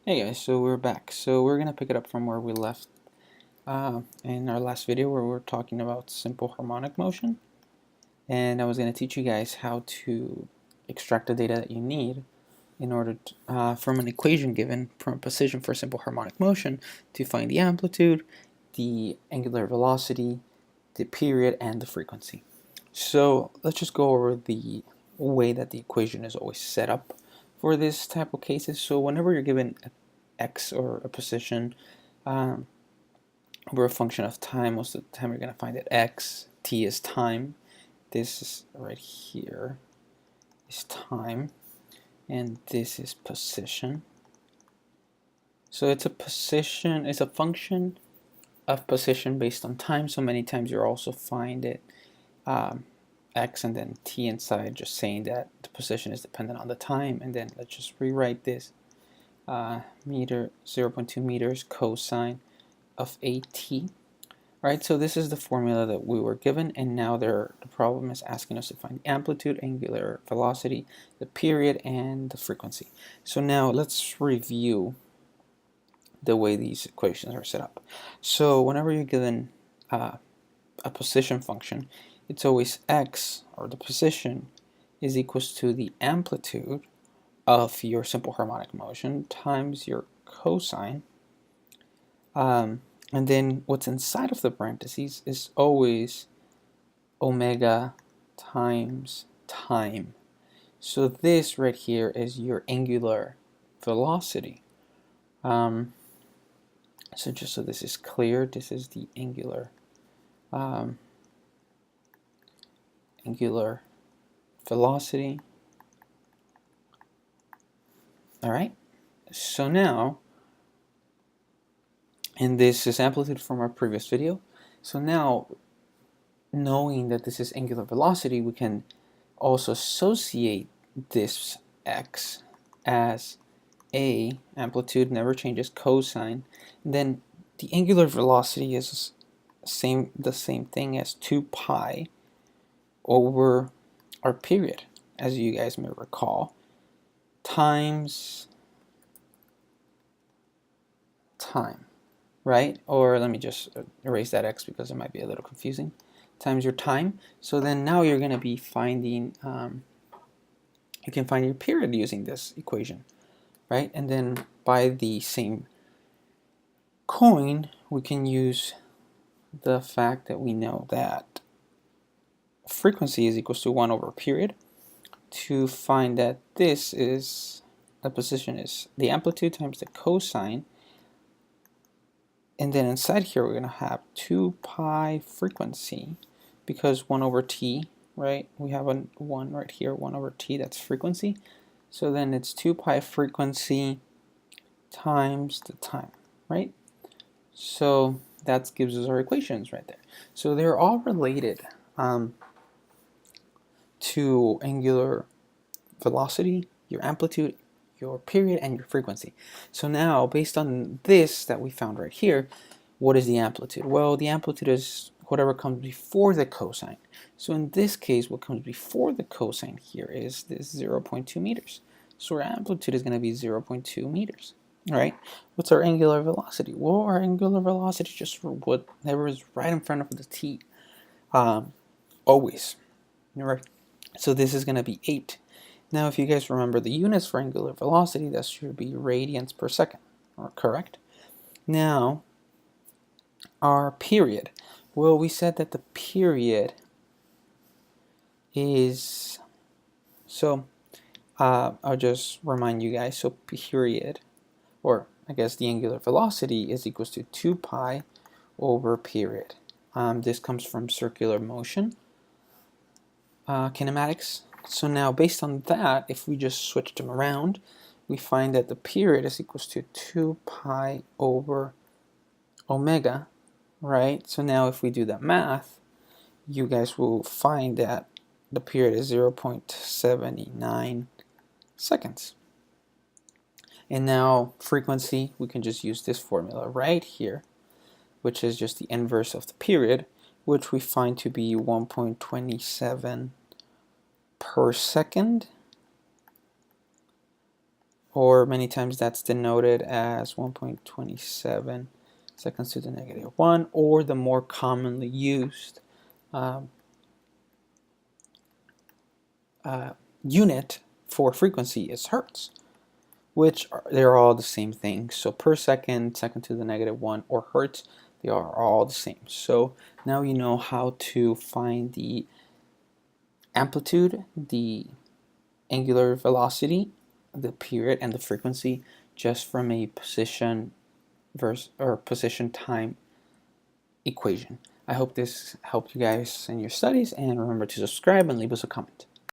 Hey guys, so we're back. So we're gonna pick it up from where we left in our last video where we were talking about simple harmonic motion. And I was gonna teach you guys how to extract the data that you need in order to, from an equation given from a position for simple harmonic motion to find the amplitude, the angular velocity, the period, and the frequency. So let's just go over the way that the equation is always set up for this type of cases. So whenever you're given x or a position um, over a function of time, most of the time you're going to find that x, t is time. This is right here is time, and this is position. So it's a position, it's a function of position based on time. So many times you'll also find it x and then t inside, just saying that the position is dependent on the time. And then let's just rewrite this. Meter 0.2 meters cosine of AT. Right, so this is the formula that we were given, and now the problem is asking us to find the amplitude, angular velocity, the period, and the frequency. So now let's review the way these equations are set up. So whenever you're given a position function, it's always x, or the position, is equals to the amplitude of your simple harmonic motion times your cosine. And then what's inside of the parentheses is always omega times time. So this right here is your angular velocity. So just so this is clear, this is the angular velocity. All right. So now, and this is amplitude from our previous video. So now, knowing that this is angular velocity, we can also associate this x as a amplitude, never changes, cosine. And then the angular velocity is the same thing as 2 pi over our period, as you guys may recall, times time, right? Or let me just erase that x because it might be a little confusing. Times your time. So then now you're going to be finding, you can find your period using this equation, right? And then by the same coin, we can use the fact that we know that frequency is equals to 1 over period to find that this is, the position is the amplitude times the cosine. And then inside here we're going to have 2 pi frequency, because 1 over t, right? We have a 1 right here, 1 over t, that's frequency. So then it's 2 pi frequency times the time, right? So that gives us our equations right there. So they're all related to angular velocity, your amplitude, your period, and your frequency. So now, based on this that we found right here, what is the amplitude? Well, the amplitude is whatever comes before the cosine. So in this case, what comes before the cosine here is this 0.2 meters. So our amplitude is going to be 0.2 meters. All right. What's our angular velocity? Well, our angular velocity is just for whatever is right in front of the t. Always. All right. So this is going to be 8. Now, if you guys remember the units for angular velocity, that should be radians per second. Correct? Now, our period. Well, we said that the period is, so I'll just remind you guys, so period, or I guess the angular velocity is equals to 2 pi over period. This comes from circular motion kinematics. So now based on that, if we just switch them around, we find that the period is equals to 2 pi over omega, right? So now if we do that math, you guys will find that the period is 0.79 seconds. And now frequency, we can just use this formula right here, which is just the inverse of the period, which we find to be 1.27 per second or many times that's denoted as 1.27 seconds to the negative 1, or the more commonly used unit for frequency is hertz, which they're all the same thing. So per second, second to the negative 1, or hertz, they are all the same. So now you know how to find the amplitude, the angular velocity, the period, and the frequency just from a position position time equation. I hope this helped you guys in your studies, and remember to subscribe and leave us a comment.